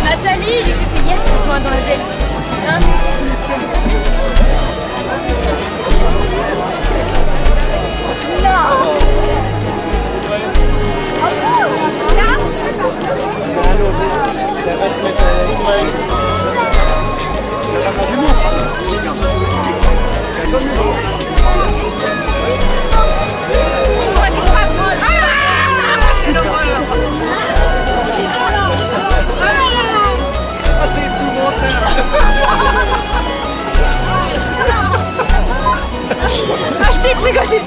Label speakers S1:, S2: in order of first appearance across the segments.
S1: Nathalie, j'ai fait hier qu'on soit dans la veille. Hein? Ah, je t'ai pris quand j'ai...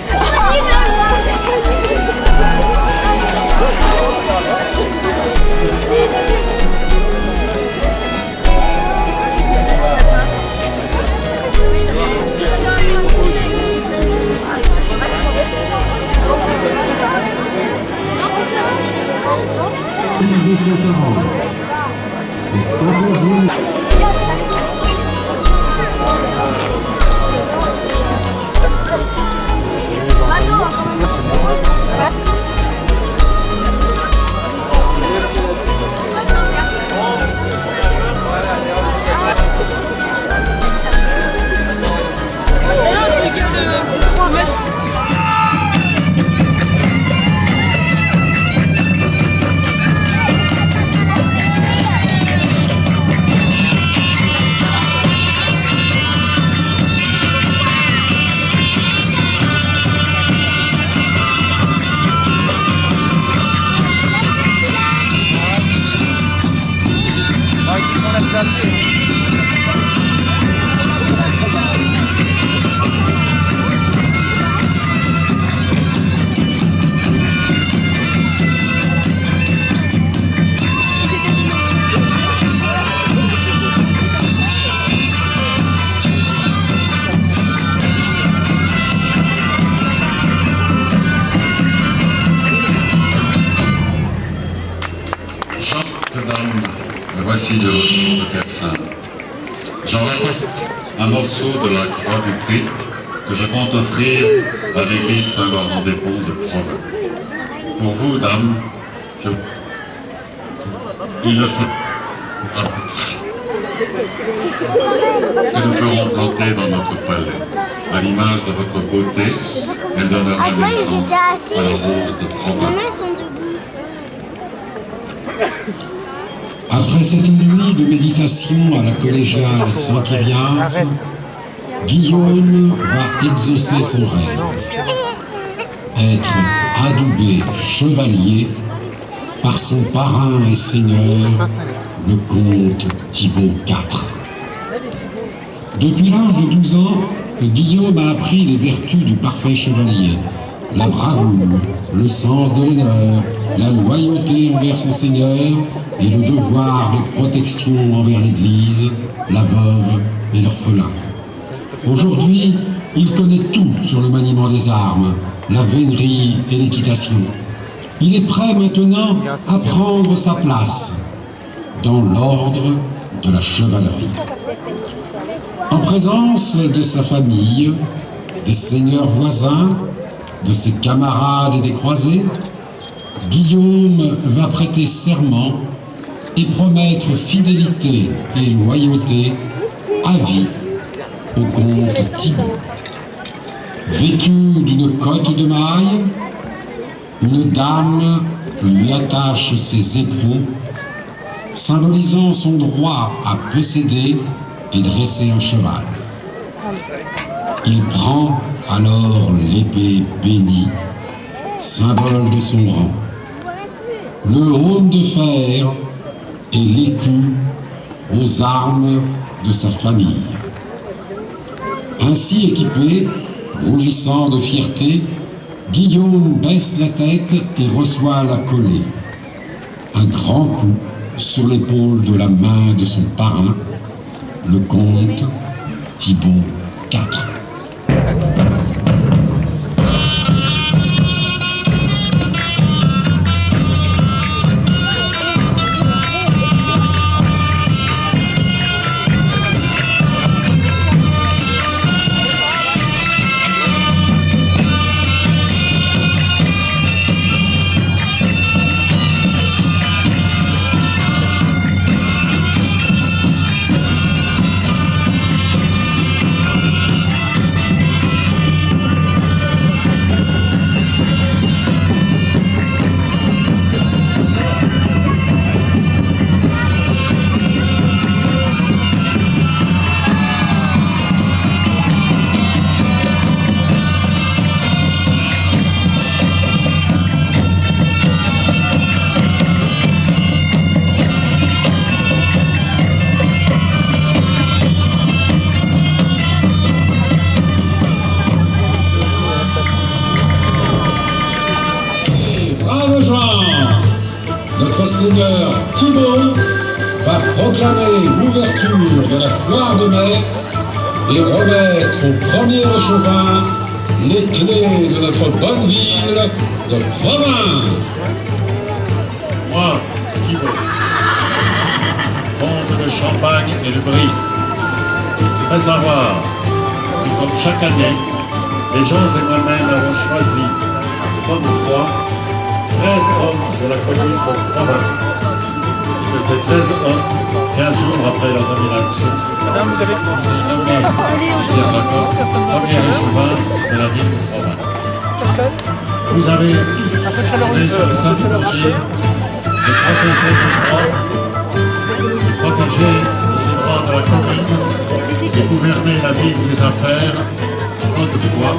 S2: Jeune homme, me voici de votre Terre Sainte. J'en rapporte un morceau de la croix du Christ que je compte offrir à l'église Saint-Laurent-des-Ponts de Provins. Pour vous, dame, il le faut que nous ferons planter dans notre palais. À l'image de votre beauté, elle donnera naissance à la rose de Provins.
S3: Après cette nuit de méditation à la collégiale Saint-Kyrias, Guillaume va exaucer son rêve. Être adoubé chevalier par son parrain et seigneur, le comte Thibaut IV. Depuis l'âge de 12 ans, Guillaume a appris les vertus du parfait chevalier, la bravoure, le sens de l'honneur, la loyauté envers son seigneur et le devoir de protection envers l'Église, la veuve et l'orphelin. Aujourd'hui, il connaît tout sur le maniement des armes, la vénerie et l'équitation. Il est prêt maintenant à prendre sa place dans l'ordre de la chevalerie. En présence de sa famille, des seigneurs voisins, de ses camarades et des croisés, Guillaume va prêter serment et promettre fidélité et loyauté à vie au comte Thibaut. Vêtu d'une cotte de maille, une dame lui attache ses éperons, symbolisant son droit à posséder et dresser un cheval. Il prend alors l'épée bénie, symbole de son rang, le aume de fer et l'écu aux armes de sa famille. Ainsi équipé, rougissant de fierté, Guillaume baisse la tête et reçoit la collée. Un grand coup sur l'épaule de la main de son parrain, le comte Thibaut IV. Notre Seigneur Thibaut va proclamer l'ouverture de la foire de mai et remettre au premier échevin les clés de notre bonne ville de Provins.
S4: Moi, Thibaut, comte de Champagne et de Brie, je fais savoir que comme chaque année, les gens et moi-même avons choisi, bonne foi, 13 hommes de la commune de Provins. De ces 13 hommes, 15 jours après leur nomination,
S5: Madame, vous avez
S4: nommé Lucien Jacob, premier échevin de la ville de Provins.
S5: personne?
S4: Vous avez tous tourné sur le Saint-Évangile de protéger les droits de la commune, de gouverner la vie des affaires, votre foi,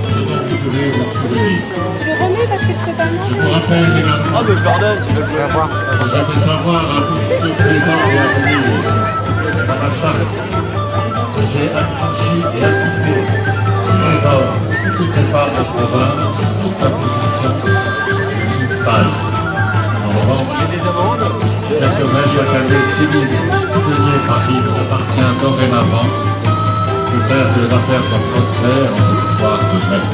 S4: ce dont vous devez vous souvenir. Je vous rappelle également
S5: Ah, mais je leur donne, si vous voulez avoir.
S4: que j'ai fait savoir à tous ceux présents et à venir dans ma charte que j'ai affranchi et acquitté tous les hommes, toutes les femmes de province, toute la position, toute taille. En revanche,
S5: J'ai des amendes.
S4: j'assurerai chaque année 6 000 citoyens par qui il appartient dorénavant de faire que les affaires soient prospères en cette foire de mai.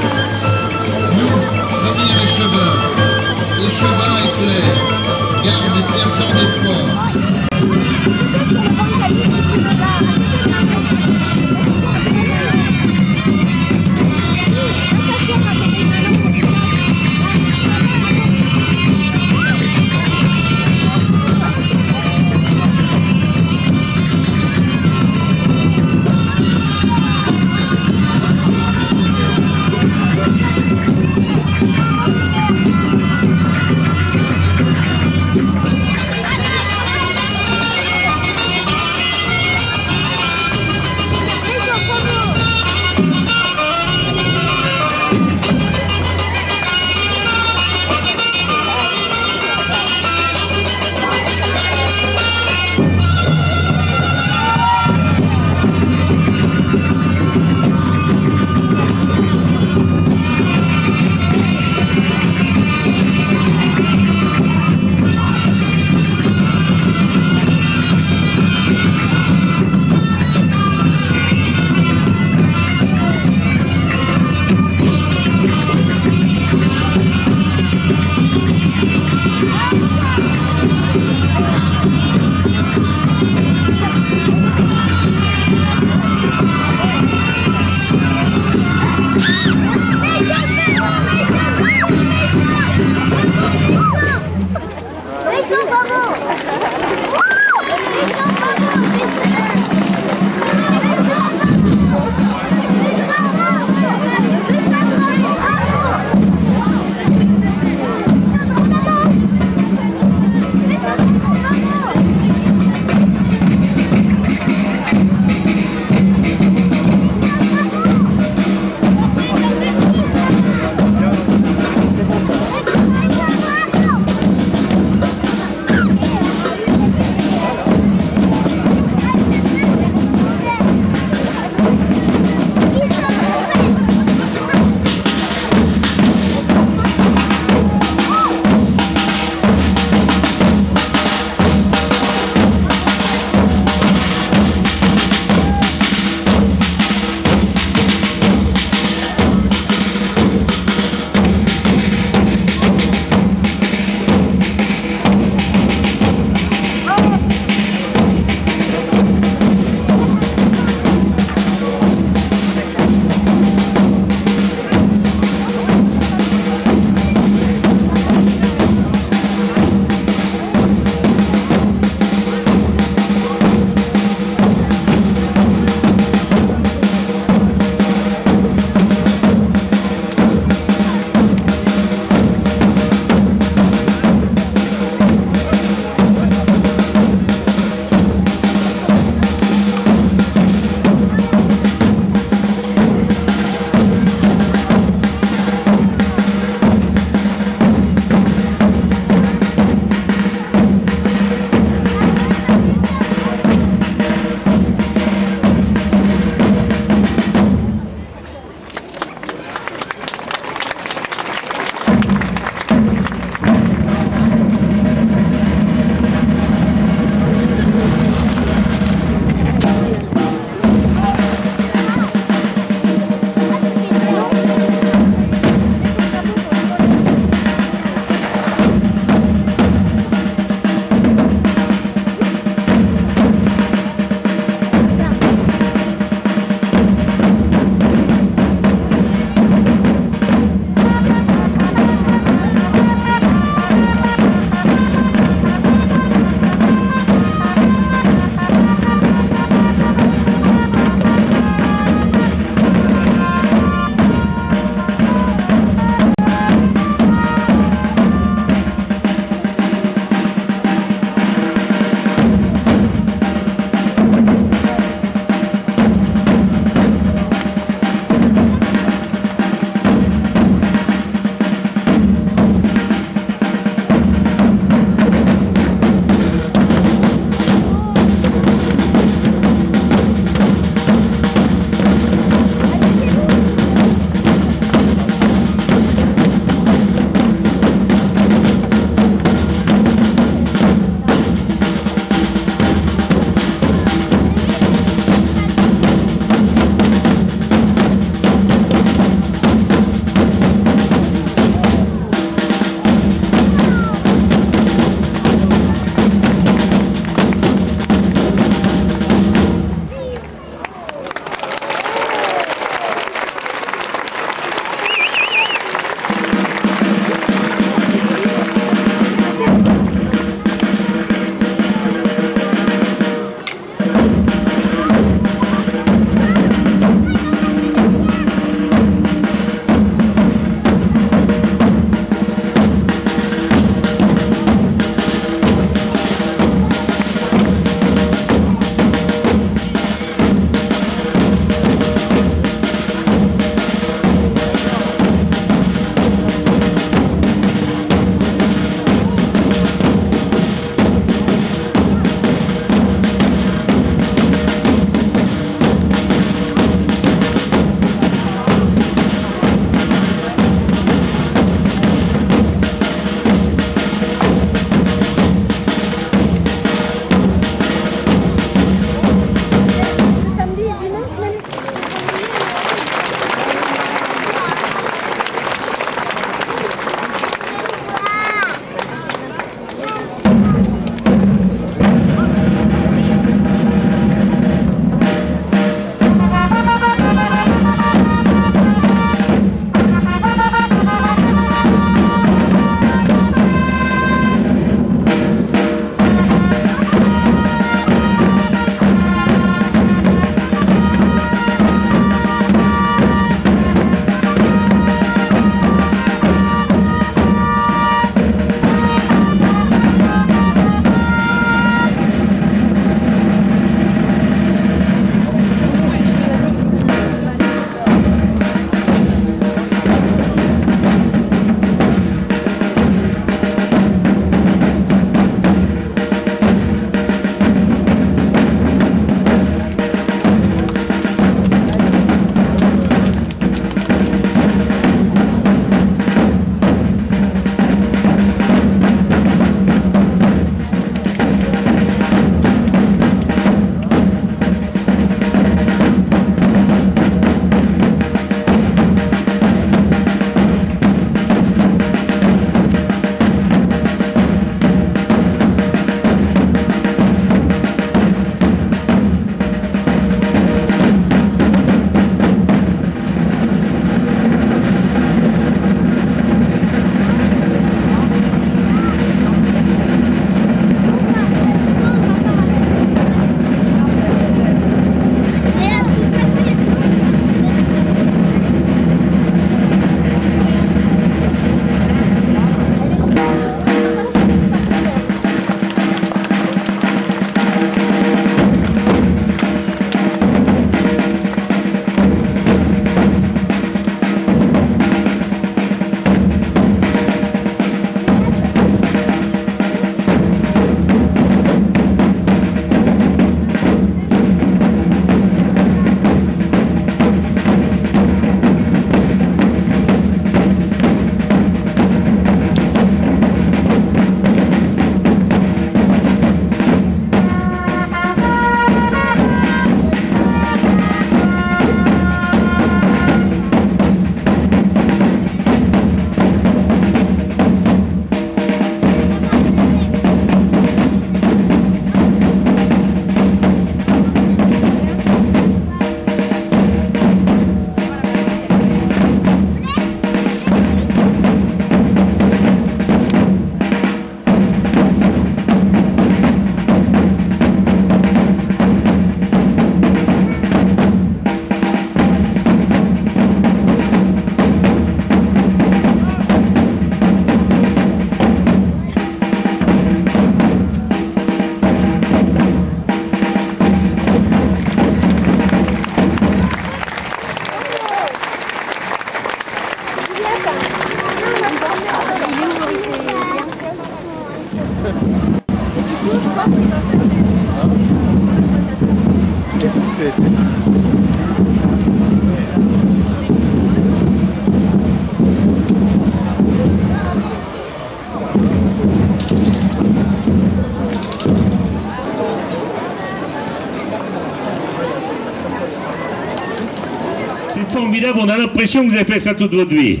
S6: C'est formidable, on a l'impression que vous avez fait ça toute votre vie.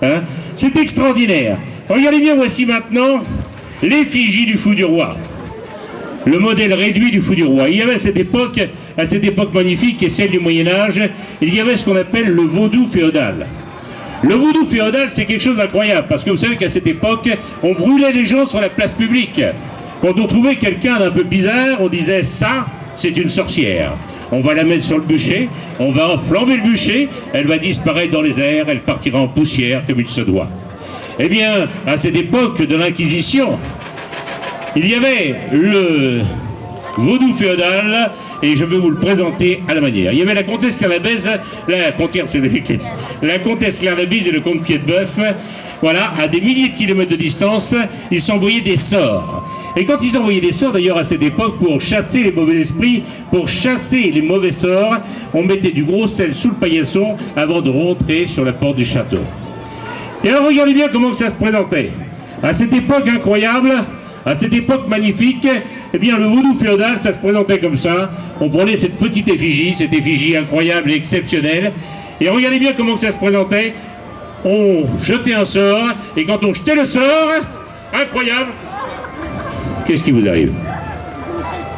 S6: Hein? C'est extraordinaire. Regardez bien, voici maintenant l'effigie du fou du roi. Le modèle réduit du fou du roi. Il y avait à cette époque magnifique, qui est celle du Moyen-Âge, il y avait ce qu'on appelle le vaudou féodal. Le vaudou féodal, c'est quelque chose d'incroyable, parce que vous savez qu'à cette époque, on brûlait les gens sur la place publique. Quand on trouvait quelqu'un d'un peu bizarre, on disait « ça, c'est une sorcière ». On va la mettre sur le bûcher, on va flamber le bûcher, elle va disparaître dans les airs, elle partira en poussière comme il se doit. Eh bien, à cette époque de l'Inquisition, il y avait le vaudou féodal, et je vais vous le présenter à la manière. Il y avait la comtesse Scarabèse, la comtesse Scarabèse et le comte Pied-de-Bœuf. Voilà, à des milliers de kilomètres de distance, ils s'envoyaient des sorts. Et quand ils envoyaient des sorts, d'ailleurs à cette époque, pour chasser les mauvais esprits, pour chasser les mauvais sorts, on mettait du gros sel sous le paillasson avant de rentrer sur la porte du château. Et alors regardez bien comment ça se présentait. À cette époque incroyable, à cette époque magnifique, eh bien le vaudou féodal, ça se présentait comme ça. On prenait cette petite effigie, cette effigie incroyable et exceptionnelle. Et regardez bien comment ça se présentait. On jetait un sort, et quand on jetait le sort, incroyable, qu'est-ce qui vous arrive?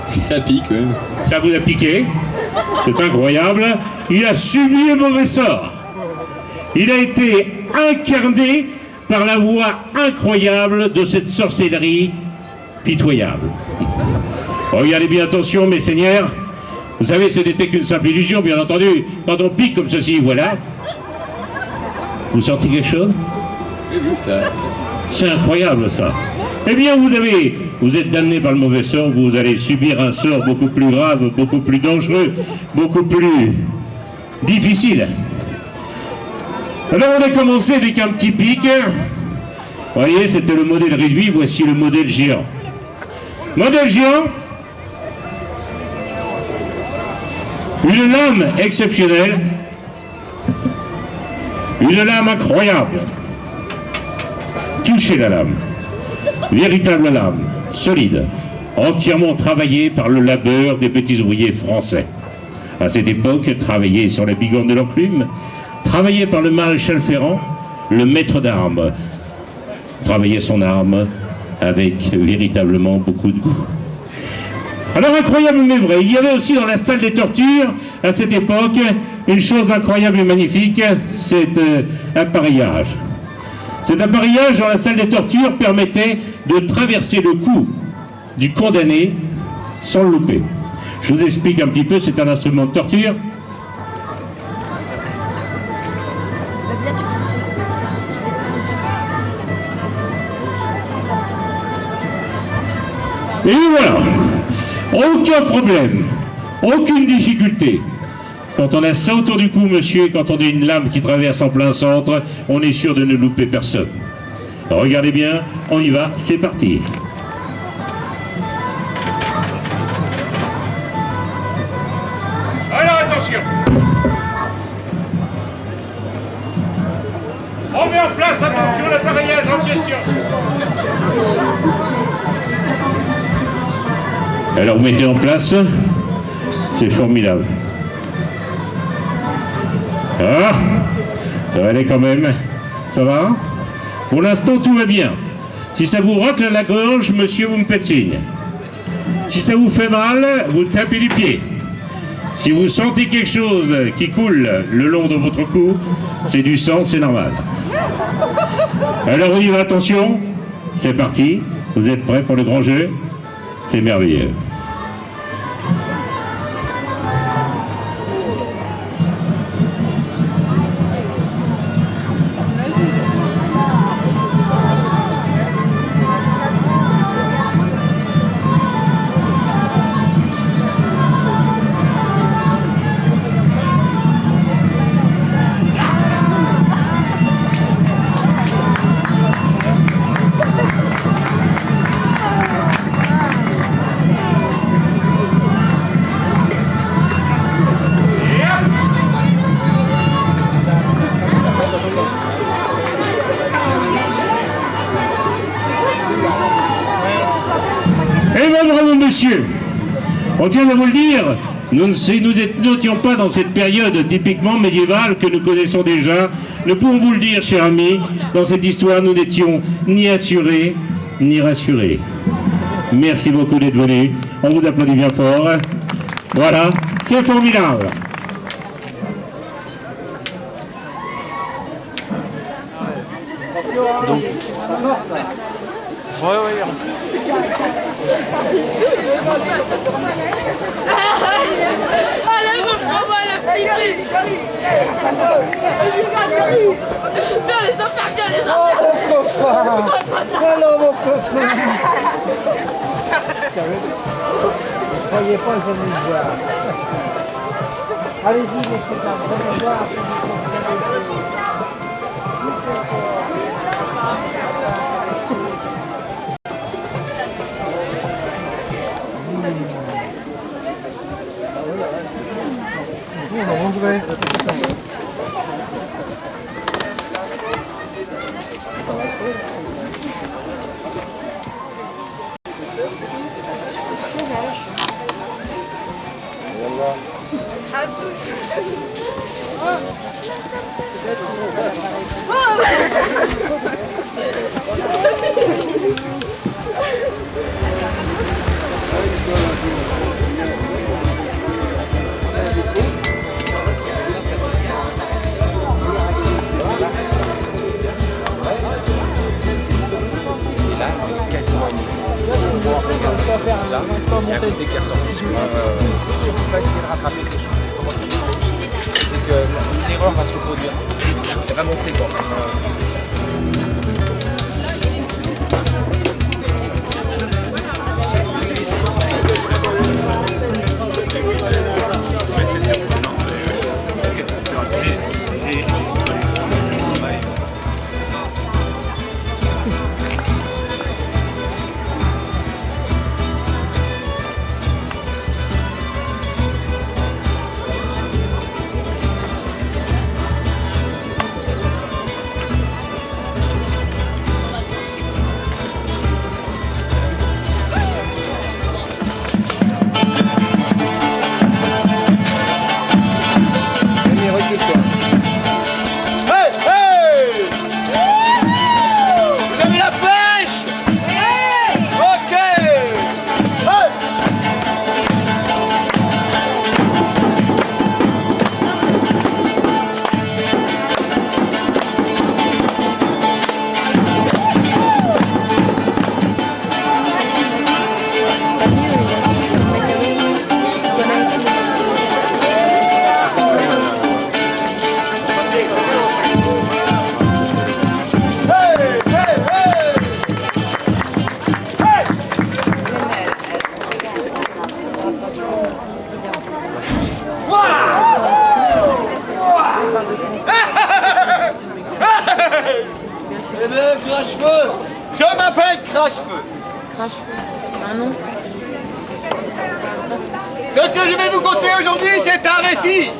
S7: Ça pique, ouais.
S6: Ça vous a piqué, c'est incroyable. Il a subi un mauvais sort. Il a été incarné par la voix incroyable de cette sorcellerie pitoyable. Regardez bien, attention mes seigneurs, vous savez ce n'était qu'une simple illusion, bien entendu. Quand on pique comme ceci, voilà. Vous sentez quelque chose?
S7: Oui, ça.
S6: C'est incroyable ça. Eh bien vous êtes damné par le mauvais sort, vous allez subir un sort beaucoup plus grave, beaucoup plus dangereux, beaucoup plus difficile. Alors on a commencé avec un petit pic. Vous voyez, c'était le modèle réduit, voici le modèle géant. Modèle géant, une lame exceptionnelle, une lame incroyable. Touchez la lame, véritable lame, solide, entièrement travaillée par le labeur des petits ouvriers français. À cette époque, travaillée sur la bigorne de l'enclume, travaillée par le maréchal Ferrand, le maître d'armes, travaillait son arme avec véritablement beaucoup de goût. Alors incroyable mais vrai, il y avait aussi dans la salle des tortures, à cette époque, une chose incroyable et magnifique, c'est appareillage. Cet appareillage dans la salle des tortures permettait de traverser le cou du condamné sans le louper. Je vous explique un petit peu, c'est un instrument de torture. Et voilà, aucun problème, aucune difficulté. Quand on a ça autour du cou, monsieur, et quand on a une lame qui traverse en plein centre, on est sûr de ne louper personne. Alors, regardez bien, on y va, c'est parti. Alors attention. On met en place, attention, l'appareillage en question. Alors vous mettez en place, c'est formidable. Ah, ça va aller quand même. Ça va? Pour l'instant, tout va bien. Si ça vous racle la gorge, monsieur, vous me faites signe. Si ça vous fait mal, vous tapez du pied. Si vous sentez quelque chose qui coule le long de votre cou, c'est du sang, c'est normal. Alors on y va, attention. C'est parti. Vous êtes prêts pour le grand jeu? C'est merveilleux. monsieur, on tient à vous le dire, nous n'étions pas dans cette période typiquement médiévale que nous connaissons déjà. Nous pouvons vous le dire, chers amis, dans cette histoire, nous n'étions ni assurés, ni rassurés. Merci beaucoup d'être venus. On vous applaudit bien fort. Voilà, c'est formidable.
S1: Allez, reprends-moi la flippée. Viens les enfants, viens les enfants.
S8: Alors mon copain. Croyez pas, je vais vous voir. Allez-y, les copains, venez voir.
S5: Surtout pas essayer de rattraper quelque chose. C'est que l'erreur va se reproduire. Elle va monter quoi.
S9: Eh bien, Crache-Feu, je m'appelle Crache-Feu.
S1: Crache-feu, un nom.
S9: Ce que je vais vous conter aujourd'hui, c'est un récit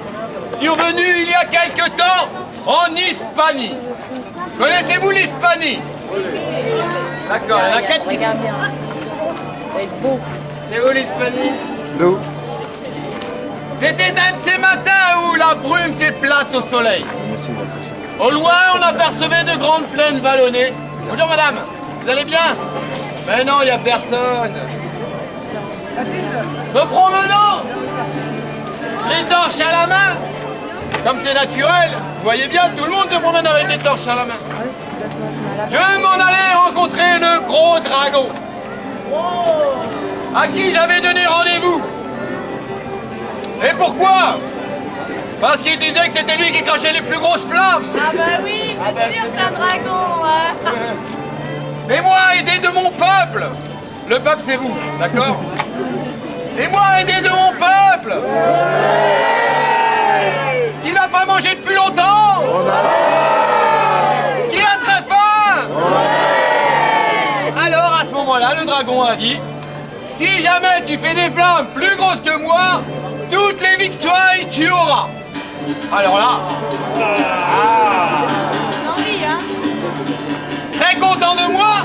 S9: survenu il y a quelque temps en Hispanie. Connaissez-vous l'Hispanie? D'accord, il y en a 4 ici.
S1: Regarde bien. Ça va être beau.
S9: C'est où l'Hispanie? D'où? C'était un de ces matins où la brume fait place au soleil. Au loin, on apercevait de grandes plaines vallonnées. Bonjour madame, vous allez bien? Mais non, il n'y a personne. Me promenant, les torches à la main, comme c'est naturel, vous voyez bien, tout le monde se promène avec des torches à la main. Je m'en allais rencontrer le gros dragon, à qui j'avais donné rendez-vous. Et pourquoi? Parce qu'il disait que c'était lui qui crachait les plus grosses flammes.
S10: Ah bah oui, c'est sûr, c'est un dragon, hein.
S9: Et moi, aidé de mon peuple. Le peuple, c'est vous, d'accord? Et moi, aidé de mon peuple, qui n'a pas mangé depuis longtemps, qui a très faim. Alors, à ce moment-là, le dragon a dit, si jamais tu fais des flammes plus grosses que moi, toutes les victoires, tu auras. Alors là, très content de moi,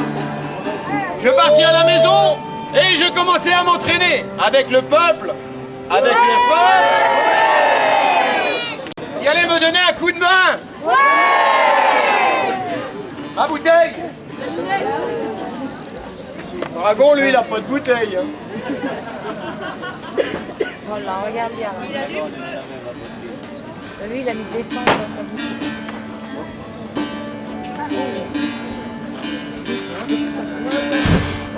S9: je partis à la maison Et je commençais à m'entraîner avec le peuple. Avec le peuple. Il allait me donner un coup de main. Ma bouteille.
S8: Dragon, lui, il a pas de bouteille. Hein.
S1: Voilà, regarde bien. Lui, il a mis de l'essence dans sa bouche.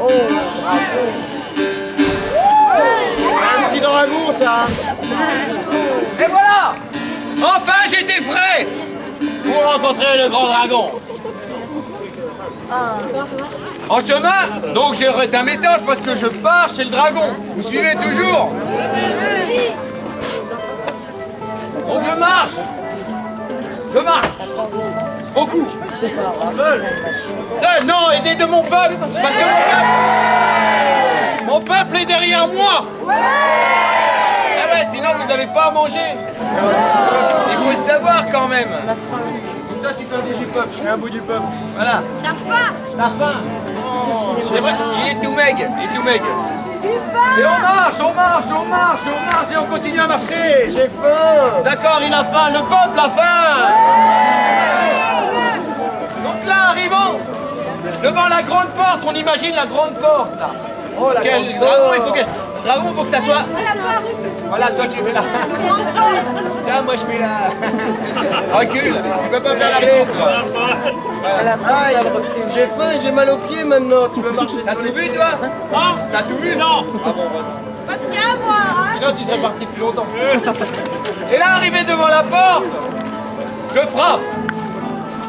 S1: Oh, bravo.
S8: Un petit dragon, ça.
S9: Et voilà. Enfin, j'étais prêt pour rencontrer le grand dragon. En chemin, donc j'ai retint mes torches parce que je pars chez le dragon. Vous suivez toujours? Donc je marche. Beaucoup. Seul. Non, aidé de mon peuple. Parce que mon peuple est derrière moi. Ah ouais, sinon vous n'avez pas à manger. Il faut le savoir quand même. Toi, tu fais un bout du peuple, je fais un bout du peuple. Voilà.
S10: La faim.
S9: C'est vrai, il est tout maigre, Et on marche, et on continue à marcher.
S8: J'ai faim.
S9: D'accord, il a faim, le peuple a faim. Donc là, arrivons devant la grande porte, on imagine la grande porte là.
S8: Oh, la
S9: Quel
S8: grande
S9: dragon,
S8: porte.
S9: dragon, faut que ça soit... Voilà, toi tu fais là. Tiens, moi je fais là. Recule, tu peux pas faire la porte.
S8: Aïe, j'ai faim, j'ai mal aux pieds maintenant. Tu veux marcher
S9: T'as
S8: sur
S9: tout
S8: les...
S9: vu toi? T'as tout vu? Non. Ah bon,
S10: Parce qu'il y a à voir, hein.
S9: sinon tu serais parti plus longtemps. Et là, arrivé devant la porte, je frappe.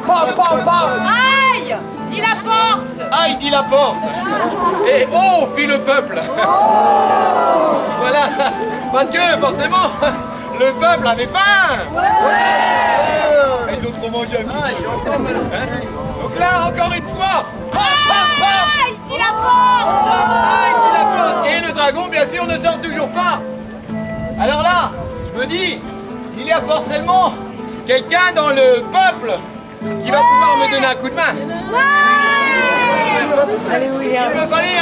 S9: Pam, pam, pam.
S10: Aïe! Dis la porte!
S9: Aïe, dit la porte. Et oh, fit le peuple. Voilà, parce que forcément, le peuple avait faim. Ils ont trop mangé. Donc là, encore une fois. Pam, pam, pam.
S10: Aïe! Dis la porte!
S9: Aïe, dit la porte. Et le dragon, bien sûr, ne sort toujours pas. Alors là, je me dis, il y a forcément quelqu'un dans le peuple qui va pouvoir me donner un coup de main.
S1: Allez, William.
S9: Il me fallait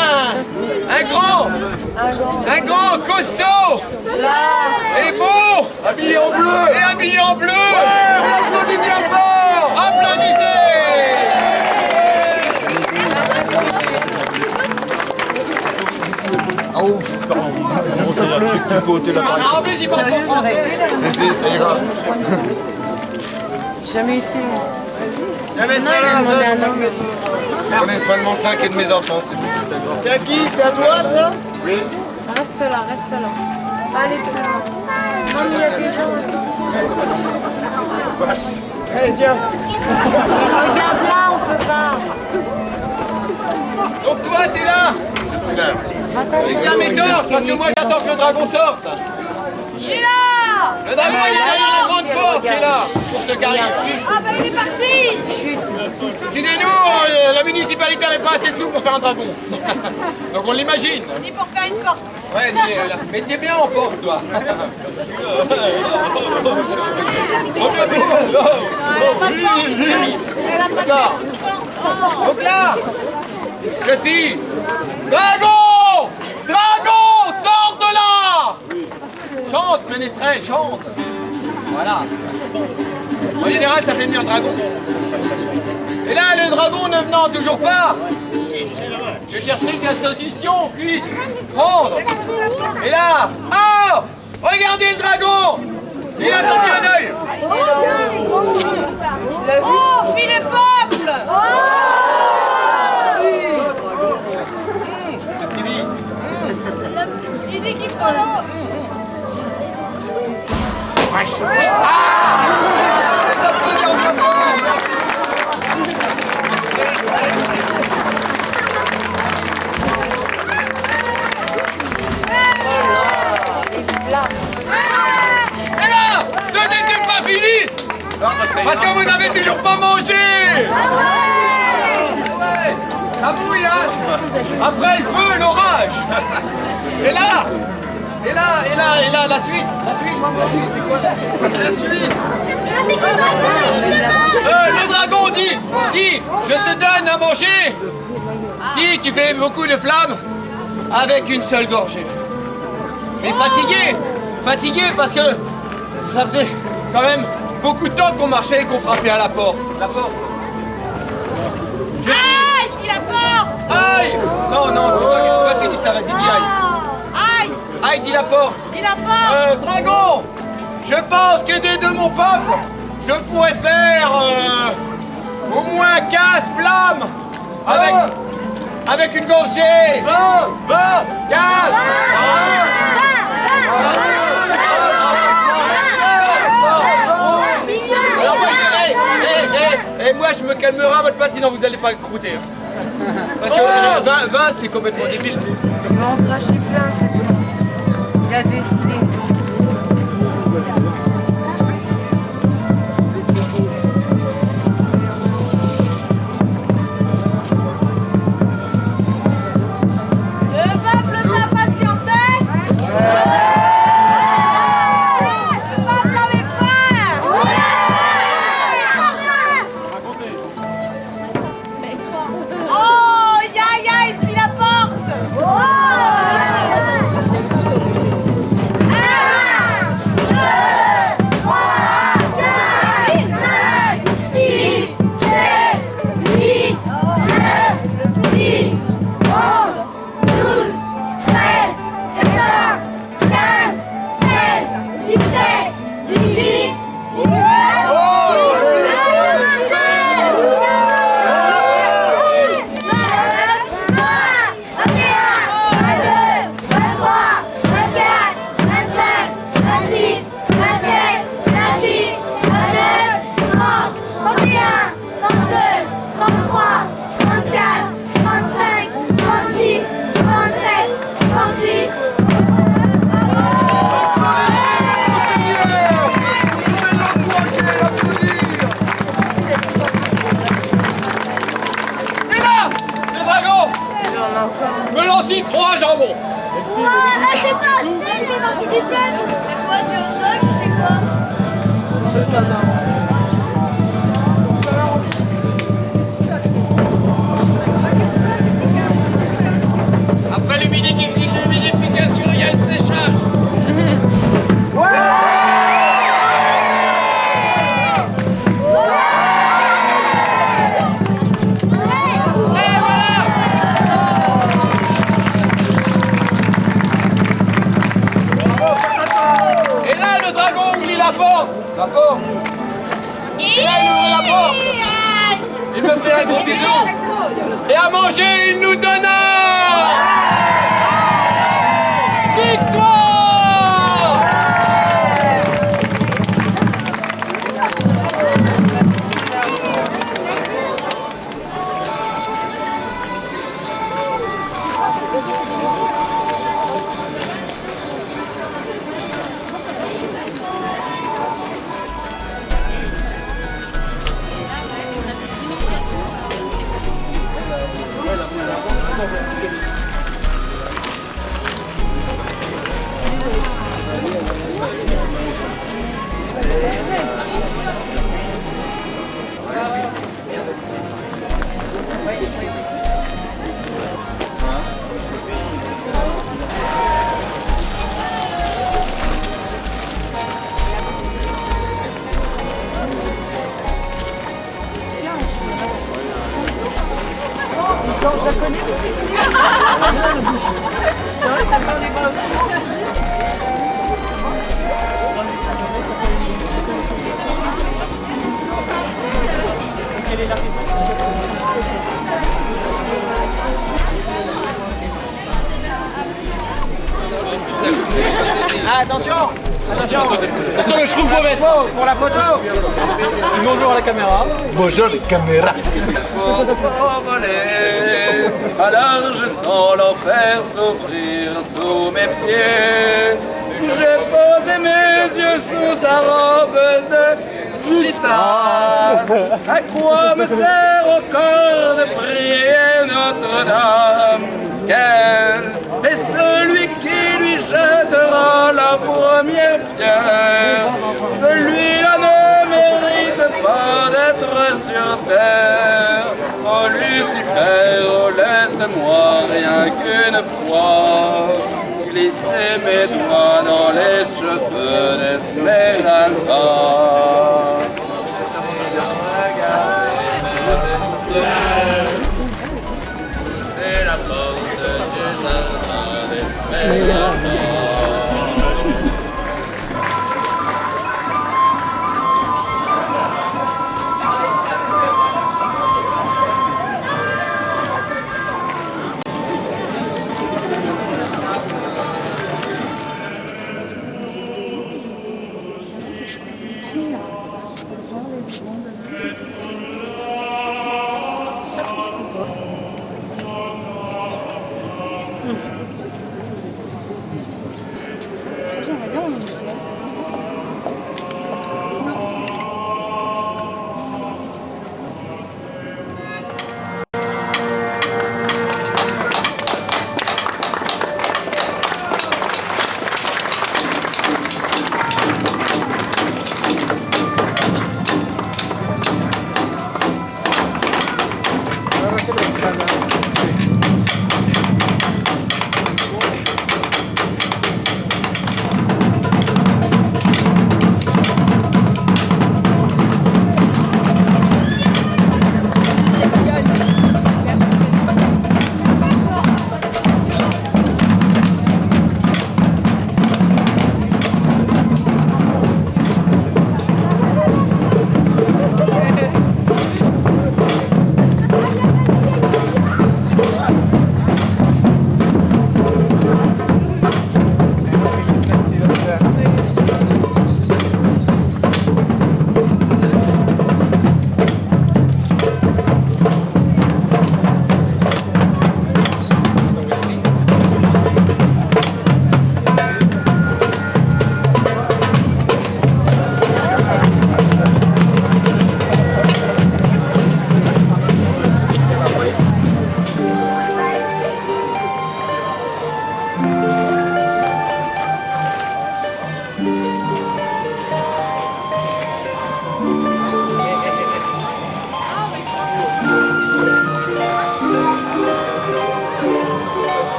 S9: un grand costaud et beau,
S8: Habillé en bleu.
S9: et habillé en bleu.
S8: On applaudit bien fort.
S9: Applaudissez.
S8: Tu peux ôter l'appareil.
S9: En plus, il parle pas français.
S8: Si, ça ira.
S1: Jamais été.
S8: Jamais ça là. Prenez soin de mon sac et de mes enfants, c'est bon. C'est à qui? C'est à toi, ça? Oui.
S1: Reste là. Allez, plus loin. Non, mais il y a des gens.
S8: Allez, tiens.
S1: Regarde là, on peut pas.
S9: Donc toi, t'es là.
S8: Je suis là.
S9: Et tiens mes torches, parce que moi j'attends que le dragon sorte.
S10: Il est là!
S9: Le dragon, il est derrière la grande porte qui est là pour se carrer.
S10: Ah bah il est parti!
S9: Excusez-nous, la municipalité n'avait pas assez de sous pour faire un dragon. Donc on l'imagine.
S10: Ni pour faire une porte.
S9: Ouais, mais t'es bien en porte, toi. D'accord. Donc là, je dis, dragon! Dragon, sors de là! Chante, ménestrel, chante. Voilà. En général, ça fait mieux un dragon. Et là, le dragon ne venant toujours pas, je cherchais qu'une association puisse prendre. Et là, oh! Regardez le dragon! Il a sorti un œil!
S10: Oh, fille le peuple!
S9: Qu'est-ce qu'il dit?
S10: Il dit qu'il faut l'eau!
S9: Et là, ce n'était pas fini! Parce que vous n'avez toujours pas mangé! Ouais, ça bouille, hein? Après le feu, l'orage! Et là, la suite! La suite! Le dragon dit, je te donne à manger si tu fais beaucoup de flammes avec une seule gorgée. Mais fatigué parce que ça faisait quand même beaucoup de temps qu'on marchait et qu'on frappait à la porte. La porte.
S10: Aïe, dis la porte.
S9: Aïe! Non, toi tu dis ça, vas-y, dis aïe.
S10: Aïe,
S9: Aïe, dis la porte.
S10: dis la porte.
S9: Dragon! Je pense qu'aider de mon peuple, je pourrais faire au moins 15 flammes avec une gorgée. 20, 15. Alors moi, et moi je me calmerai à votre place, sinon vous n'allez pas croûter. Parce que 20 c'est complètement débile.
S1: On va en cracher plein, c'est bon. Il a décidé.
S10: Le peuple s'impatientait. Le peuple avait faim. Oh, ya, il fit la porte.
S9: 3 jambons.
S10: C'est pas assez, il fait partie du plat. C'est quoi, du hot dog, c'est quoi?
S1: C'est pas marrant.
S9: Après l'humidification, il y a le séchage. La porte. Et là, il ouvre la porte. Il me fait un gros bisou. Et à manger, il nous donne un... Victoire! Attention, le schtroumpf faut mettre pour la photo. Bonjour à la caméra.
S8: Bonjour les caméras.
S9: Alors je sens l'enfer s'ouvrir sous mes pieds. J'ai posé mes yeux sous sa robe de gitane. À quoi me sert encore de prier Notre-Dame? Quel est celui qui lui jettera la première pierre? Celui-là ne mérite pas d'être sur terre. Oh Lucifer, oh laisse-moi rien qu'une fois glisser mes doigts dans les cheveux d'Esmeralda. C'est la porte du jardin d'Esmeralda.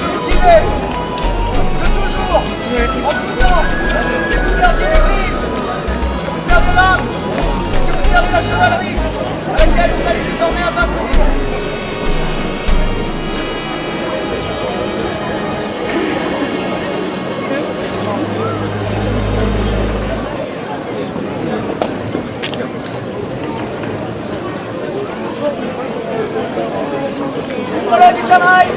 S8: nous guider de toujours en tout temps. Que vous serviez l'Église, que vous serviez l'âme, que vous serviez la chevalerie à laquelle vous allez désormais appartenir. Voilà du canaille.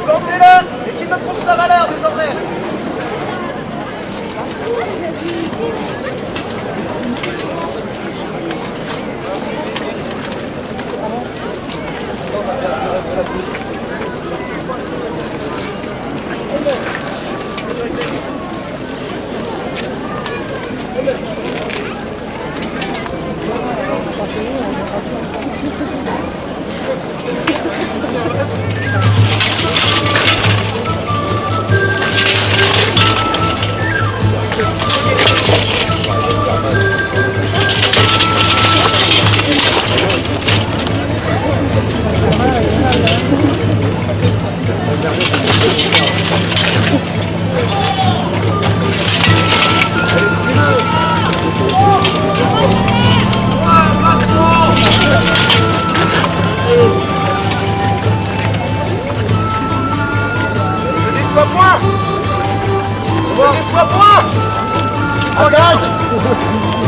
S8: Plantez-le et qu'il me prouve sa valeur désormais. Attaque!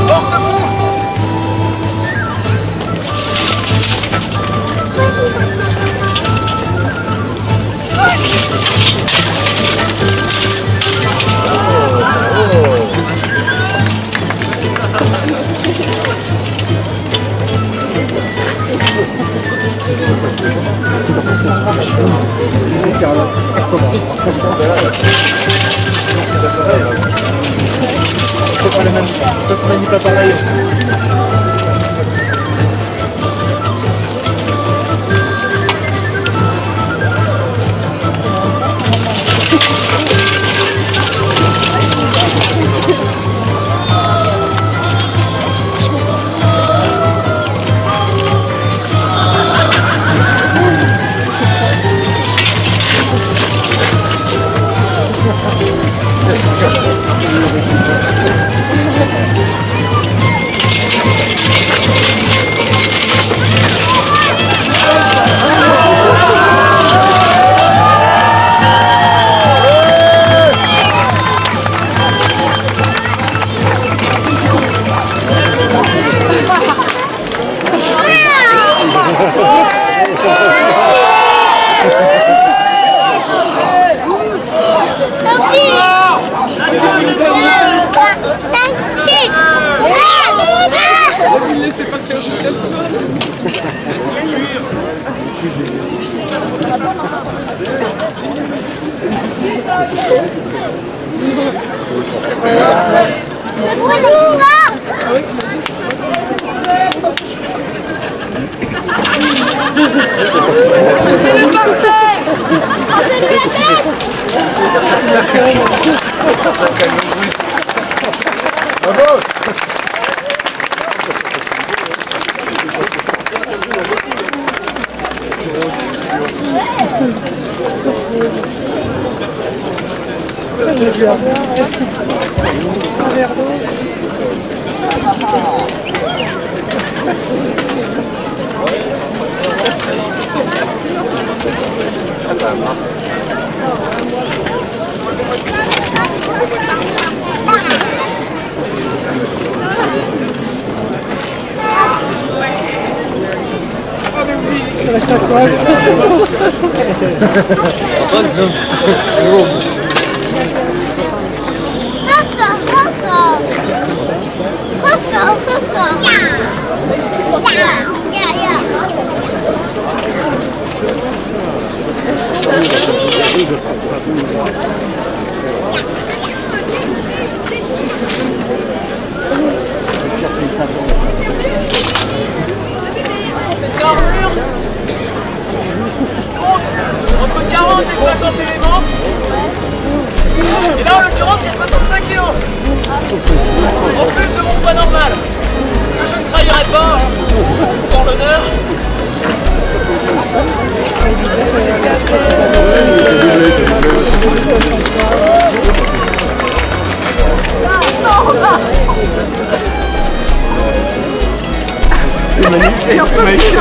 S8: Porte-vous! C'est pas les mêmes, ça se manie pas pareil. L'armure compte entre 40 et 50 éléments. Et là, en l'occurrence, il y a 65 kilos. En plus de mon poids normal, que je ne trahirai pas, pour l'honneur.
S11: C'est magnifique, c'est magnifique.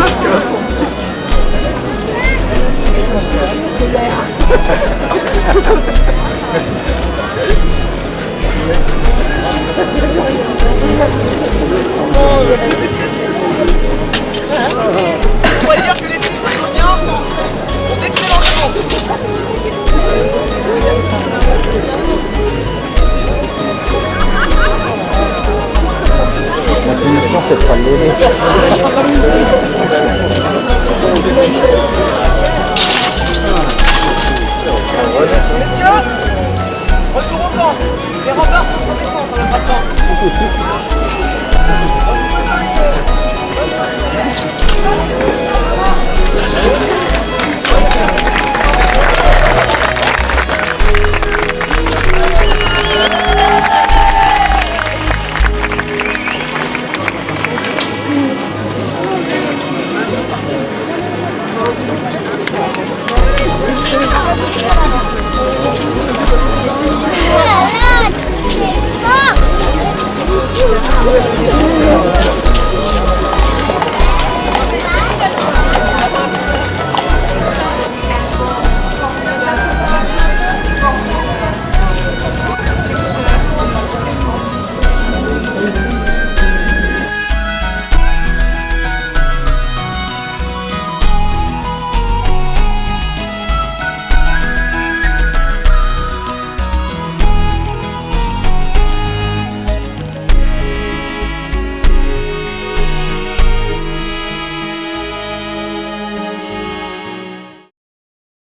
S8: On pourrait dire que les filles quotidiens ont d'excellents jours.
S11: La punition, c'est de pas le lever.
S8: Messieurs, retour au camp. Les remparts sont sans défense, ça n'a pas de sens.
S10: Ah,